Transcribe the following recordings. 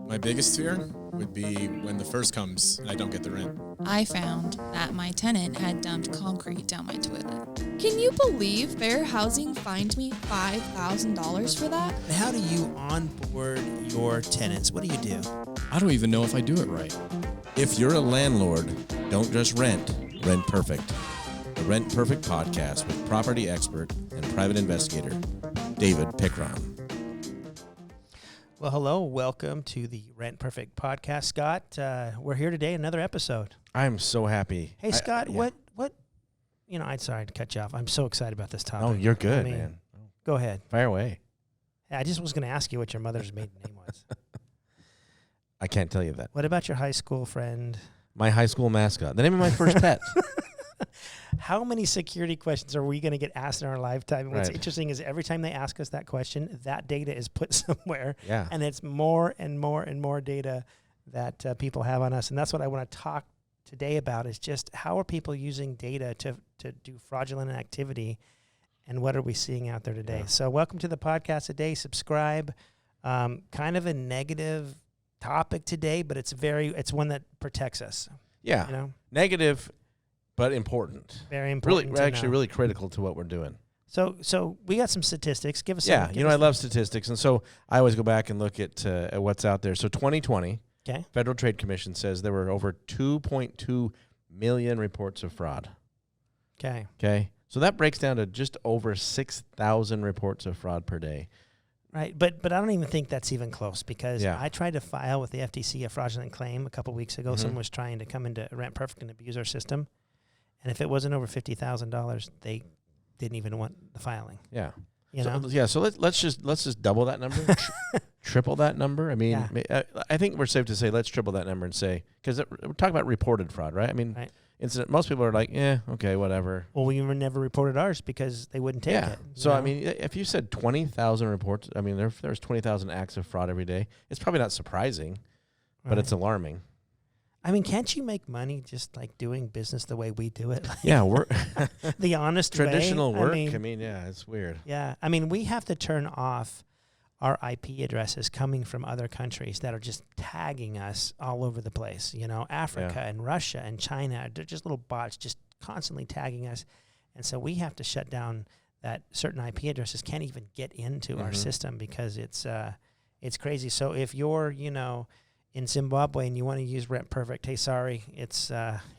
My biggest fear would be when the first comes and I don't get the rent. I found that my tenant had dumped concrete down my toilet. Can you believe Fair Housing fined me $5,000 for that? How do you onboard your tenants? What do you do? I don't even know if I do it right. If you're a landlord, don't just rent, rent perfect. The Rent Perfect podcast with property expert and private investigator, David Pickron. Well, hello. Welcome to the Rent Perfect podcast, Scott. We're here today, another episode. I'm so happy. Hey, Scott, what, I'm sorry to cut you off. I'm so excited about this topic. Oh, you're good, I mean, man. Go ahead. Fire away. I just was going to ask you what your mother's maiden name was. I can't tell you that. What about your high school friend? My high school mascot. The name of my first pet. How many security questions are we going to get asked in our lifetime? And what's Right. interesting is every time they ask us that question, that data is put somewhere. Yeah. And it's more and more and more data that people have on us. And that's what I want to talk today about is just how are people using data to do fraudulent activity and what are we seeing out there today? Yeah. So welcome to the podcast today. Subscribe. Kind of a negative topic today, but it's one that protects us. Yeah. You know, Negative, but important. very important. Really, to actually, know. really critical to what we're doing. So we got some statistics. Give us Yeah. some. You know, I love statistics. And so I always go back and look at what's out there. So 2020, Okay. Federal Trade Commission says there were over 2.2 million reports of fraud. Okay. Okay. So that breaks down to just over 6,000 reports of fraud per day. Right. But I don't even think that's even close because Yeah. I tried to file with the FTC a fraudulent claim a couple weeks ago. Mhm. Someone was trying to come into Rent Perfect and abuse our system. And if it wasn't over $50,000, they didn't even want the filing. Yeah. You so, know? Yeah. So let's just double that number, triple that number. I mean, Yeah. I think we're safe to say let's triple that number and say because we're talking about reported fraud, right? I mean, Right. incident. Most people are like, okay, whatever. Well, we never reported ours because they wouldn't take it. So you I know? mean, if you said 20,000 reports, I mean, there's 20,000 acts of fraud every day. It's probably not surprising, but Right. it's alarming. I mean, can't you make money just like doing business the way we do it? Like, Yeah, we're the honest way? traditional work. I I mean, mean, yeah, it's weird. yeah. I mean, we have to turn off our IP addresses coming from other countries that are just tagging us all over the place. You know, Africa and Russia and China. They're just little bots just constantly tagging us. And so we have to shut down that certain IP addresses can't even get into our Mhm. system because it's crazy. So if you're, in Zimbabwe and you want to use Rent Perfect, hey, sorry, it's you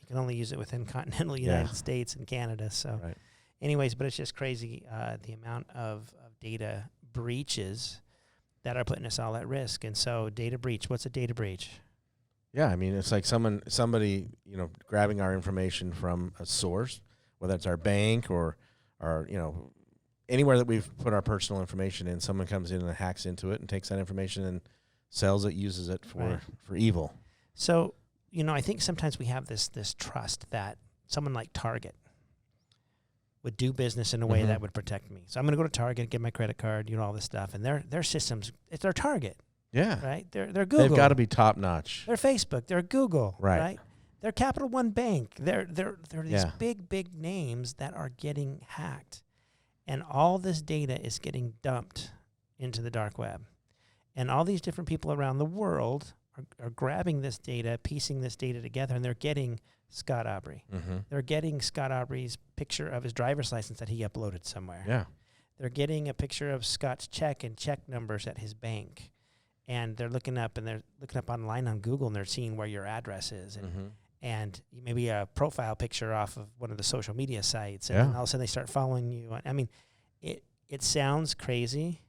can only use it within continental United States and Canada. So Right. anyways, but it's just crazy the amount of data breaches that are putting us all at risk. And so data breach, what's a data breach? Yeah, I mean, it's like somebody, grabbing our information from a source, whether it's our bank or our, anywhere that we've put our personal information in, someone comes in and hacks into it and takes that information and sells it, uses it for evil. So, I think sometimes we have this trust that someone like Target would do business in a way Mhm. that would protect me. So I'm going to go to Target, get my credit card, all this stuff. And their systems, it's their Target, Yeah. right? They're Google. They've got to be top notch. They're Facebook. They're Google. Right. They're Capital One Bank. They're these Yeah. big names that are getting hacked, and all this data is getting dumped into the dark web, and all these different people around the world are grabbing this data, piecing this data together, and they're getting Scott Aubrey. Mm-hmm. They're getting Scott Aubrey's picture of his driver's license that he uploaded somewhere. Yeah. They're getting a picture of Scott's check and check numbers at his bank. And they're looking up online on Google and they're seeing where your address is Mm-hmm. and maybe a profile picture off of one of the social media sites. And Yeah. then all of a sudden they start following you. I mean, it sounds crazy,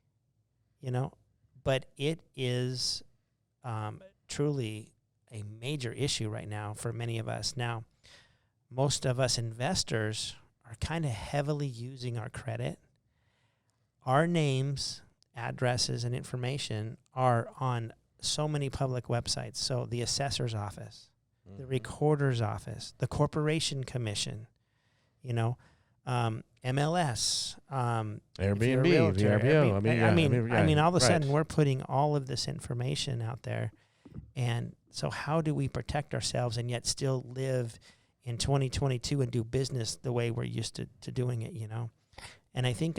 but it is truly a major issue right now for many of us. Now, most of us investors are kind of heavily using our credit. Our names, addresses, and information are on so many public websites. So the assessor's office, the recorder's office, the corporation commission, MLS, if you're a Airbnb, realtor, VRBO. I mean, all of a right. sudden we're putting all of this information out there. And so how do we protect ourselves and yet still live in 2022 and do business the way we're used to doing it, And I think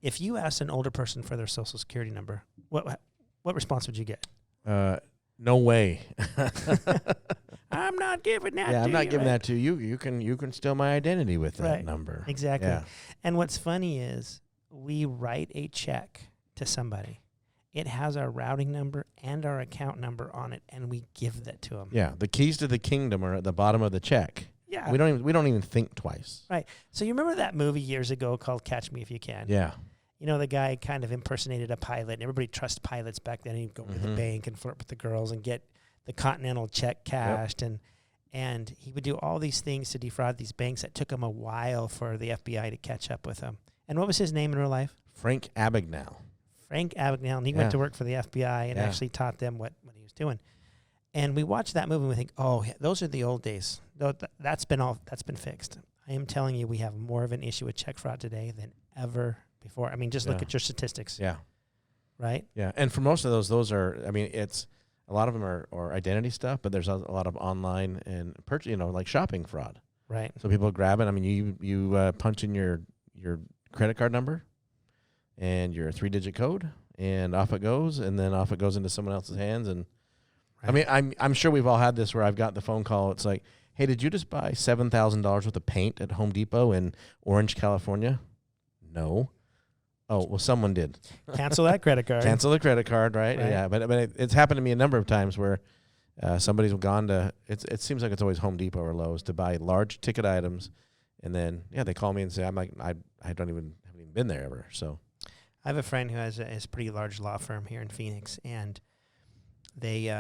if you ask an older person for their social security number, what what response would you get? No way. I'm not giving that. Yeah, to I'm not you, giving right? that to you. You can steal my identity with that Right. number. Exactly. Yeah. And what's funny is we write a check to somebody. It has our routing number and our account number on it, and we give that to them. Yeah. The keys to the kingdom are at the bottom of the check. Yeah. We don't even think twice. So you remember that movie years ago called Catch Me If You Can? Yeah. You know, the guy kind of impersonated a pilot, and everybody trusts pilots back then. He'd go to the Mhm. bank and flirt with the girls and get the Continental check cashed, and he would do all these things to defraud these banks that took him a while for the FBI to catch up with him. And what was his name in real life? Frank Abagnale. Frank Abagnale, and he Yeah. went to work for the FBI and Yeah. actually taught them what he was doing. And we watched that movie and we think, oh, yeah, those are the old days. That's been fixed. I am telling you, we have more of an issue with check fraud today than ever before. I mean, just look Yeah. at your statistics, Yeah. right? Yeah. And for most of those are, I mean, it's a lot of them are identity stuff, but there's a lot of online and purchase, like shopping fraud. Right. So people grab it. I mean, you punch in your credit card number and your 3-digit code, and off it goes, and then off it goes into someone else's hands. And I mean, I'm sure we've all had this where I've got the phone call. It's like, hey, did you just buy $7,000 worth of paint at Home Depot in Orange, California? No. Oh, well, someone did. Cancel that credit card. Cancel the credit card, right? Right. Yeah, but it's happened to me a number of times where somebody's gone to. It seems like it's always Home Depot or Lowe's to buy large ticket items, and then they call me and say, I'm like, I haven't even been there ever. So I have a friend who has a pretty large law firm here in Phoenix, and they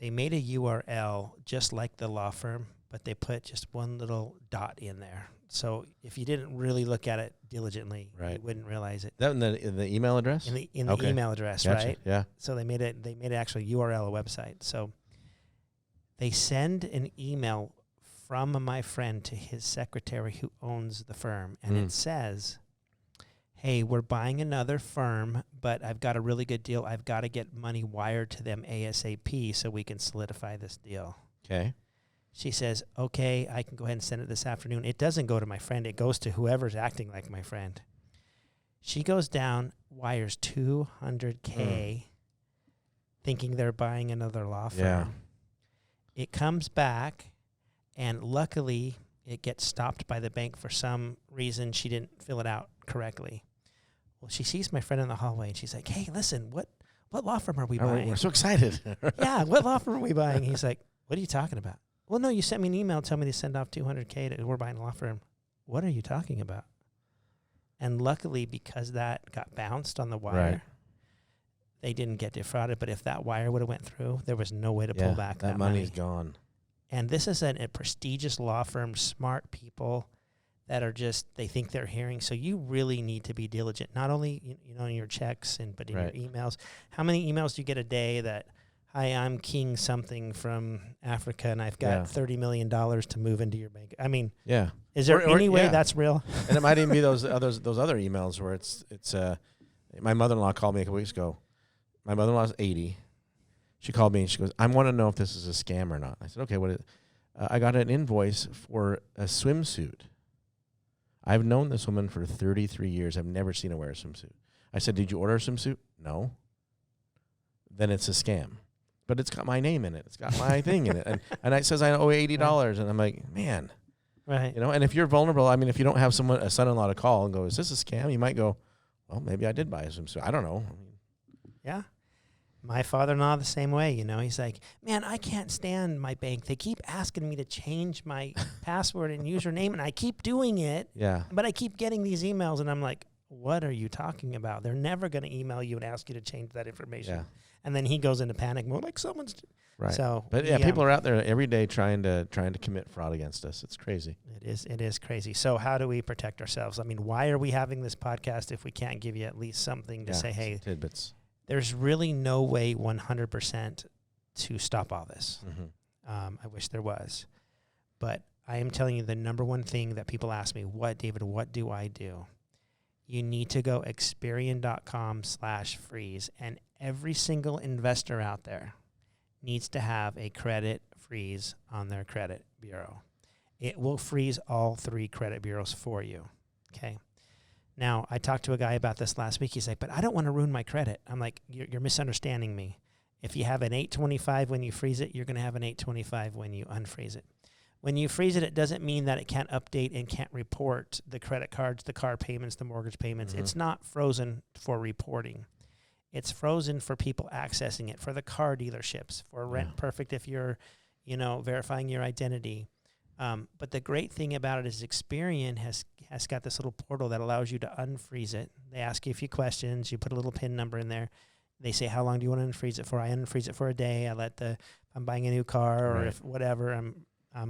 made a URL just like the law firm, but they put just one little dot in there. So if you didn't really look at it diligently, Right. you wouldn't realize it. that in the email address. In the Okay. email address, Gotcha. right? Yeah. So they made it actually URL a website. So they send an email from my friend to his secretary who owns the firm, and it says, hey, we're buying another firm, but I've got a really good deal. I've got to get money wired to them ASAP so we can solidify this deal. Okay. She says, okay, I can go ahead and send it this afternoon. It doesn't go to my friend. It goes to whoever's acting like my friend. She goes down, wires $200K, thinking they're buying another law firm. Yeah. It comes back, and luckily it gets stopped by the bank for some reason. She didn't fill it out correctly. Well, she sees my friend in the hallway, and she's like, hey, listen, what law firm are we buying? We're so excited. Yeah, what law firm are we buying? He's like, what are you talking about? Well, no, you sent me an email telling me to send off $200K we're buying a law firm. What are you talking about? And luckily, because that got bounced on the wire, Right. they didn't get defrauded. But if that wire would have went through, there was no way to pull back that money's money. gone. And this is a prestigious law firm, smart people that are just, they think they're hearing. So you really need to be diligent, not only in your checks, but in Right. your emails. How many emails do you get a day that, hi, I'm King something from Africa, and I've got $30 million to move into your bank? I mean, Yeah. is there Or- any way yeah. that's real? And it might even be those other emails where it's my mother-in-law called me a couple weeks ago. My mother-in-law's 80. She called me and she goes, I want to know if this is a scam or not. I said, okay, what is it? I got an invoice for a swimsuit. I've known this woman for 33 years. I've never seen her wear a swimsuit. I said, did you order a swimsuit? No. Then it's a scam. But it's got my name in it. It's got my thing in it. And it says I owe $80. And I'm like, man. Right. And if you're vulnerable, I mean, if you don't have a son-in-law to call and go, is this a scam? You might go, well, maybe I did buy a swimsuit. I don't know. Yeah. My father-in-law the same way, He's like, man, I can't stand my bank. They keep asking me to change my password and username, and I keep doing it. Yeah. But I keep getting these emails, and I'm like, what are you talking about? They're never going to email you and ask you to change that information. Yeah. And then he goes into panic mode, like someone's. Right. So, But yeah, people are out there every day trying to commit fraud against us. It's crazy. It is crazy. So how do we protect ourselves? I mean, why are we having this podcast if we can't give you at least something to say, hey, tidbits. there's really no way 100% to stop all this. Mm-hmm. I wish there was. But I am telling you the number one thing that people ask me, David, what do I do? You need to go Experian.com/freeze. And every single investor out there needs to have a credit freeze on their credit bureau. It will freeze all 3 credit bureaus for you. Okay. Now, I talked to a guy about this last week. He's like, but I don't want to ruin my credit. I'm like, you're misunderstanding me. If you have an 825 when you freeze it, you're going to have an 825 when you unfreeze it. When you freeze it, it doesn't mean that it can't update and can't report the credit cards, the car payments, the mortgage payments. Mm-hmm. It's not frozen for reporting. It's frozen for people accessing it, for the car dealerships, for Rent Perfect if you're, verifying your identity. But the great thing about it is Experian has got this little portal that allows you to unfreeze it. They ask you a few questions. You put a little PIN number in there. They say, how long do you want to unfreeze it for? I unfreeze it for a day. I'm buying a new car, or if whatever, I'm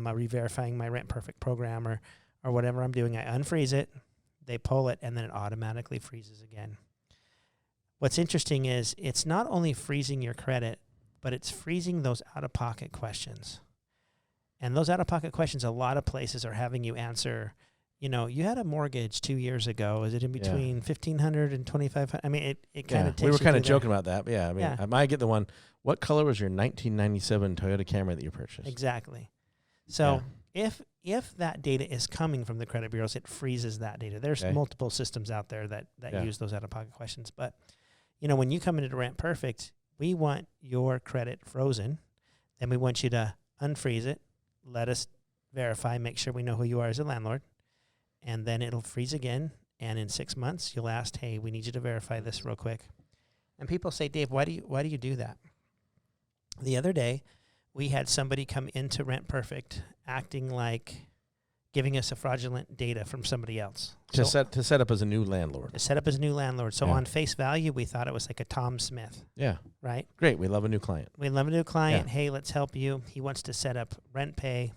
re-verifying my Rent Perfect program or whatever I'm doing. I unfreeze it, they pull it, and then it automatically freezes again. What's interesting is it's not only freezing your credit, but it's freezing those out-of-pocket questions. And those out-of-pocket questions, a lot of places are having you answer, you had a mortgage 2 years ago. Is it in between $1,500 and $2,500? I mean, it kind of takes we were kind of you through joking about that. But yeah, I mean, I might get the one. What color was your 1997 Toyota Camry that you purchased? Exactly. So if that data is coming from the credit bureaus, it freezes that data. There's multiple systems out there that use those out-of-pocket questions. But, when you come into Rent Perfect, we want your credit frozen. Then we want you to unfreeze it, let us verify, make sure we know who you are as a landlord, and then it'll freeze again. And in 6 months, you'll ask, hey, we need you to verify this real quick. And people say, Dave, why do you do that? The other day, we had somebody come into Rent Perfect acting like giving us a fraudulent data from somebody else. To set up as a new landlord. To set up as a new landlord. So on face value, we thought it was like a Tom Smith. Yeah. Right? Great. We love a new client. We love a new client. Yeah. Hey, let's help you. He wants to set up Rent Pay.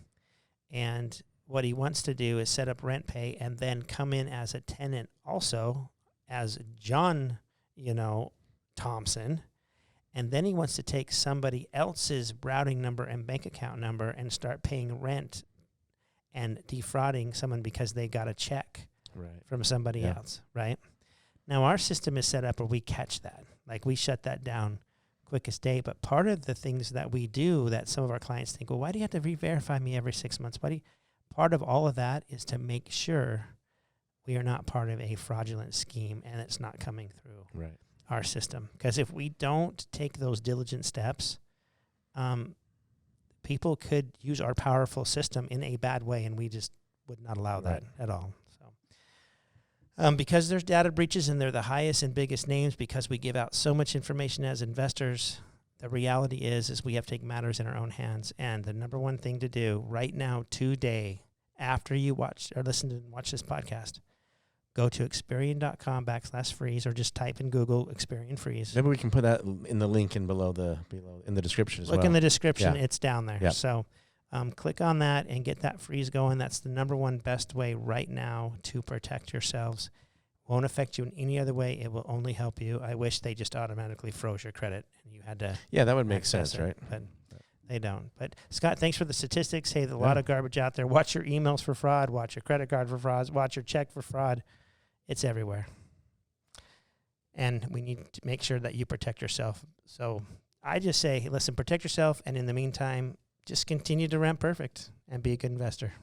And what he wants to do is set up Rent Pay and then come in as a tenant also as John, Thompson. And then he wants to take somebody else's routing number and bank account number and start paying rent and defrauding someone because they got a check from somebody else, right? Now, our system is set up where we catch that. Like, we shut that down quickest day. But part of the things that we do that some of our clients think, well, why do you have to re-verify me every 6 months? Part of all of that is to make sure we are not part of a fraudulent scheme and it's not coming through our system. Because if we don't take those diligent steps, people could use our powerful system in a bad way, and we just would not allow that at all. So, because there's data breaches and they're the highest and biggest names, because we give out so much information as investors, the reality is we have to take matters in our own hands. And the number one thing to do right now, today, after you watch or listen and watch this podcast, go to Experian.com/freeze, or just type in Google Experian freeze. Maybe we can put that in the link in the description as well. Look in the description; it's down there. Yep. So, click on that and get that freeze going. That's the number one best way right now to protect yourselves. Won't affect you in any other way. It will only help you. I wish they just automatically froze your credit and you had to. Yeah, that would make sense, right? But they don't. But Scott, thanks for the statistics. Hey, there's a lot of garbage out there. Watch your emails for fraud. Watch your credit card for fraud. Watch your check for fraud. It's everywhere. And we need to make sure that you protect yourself. So I just say, listen, protect yourself. And in the meantime, just continue to Rent Perfect and be a good investor.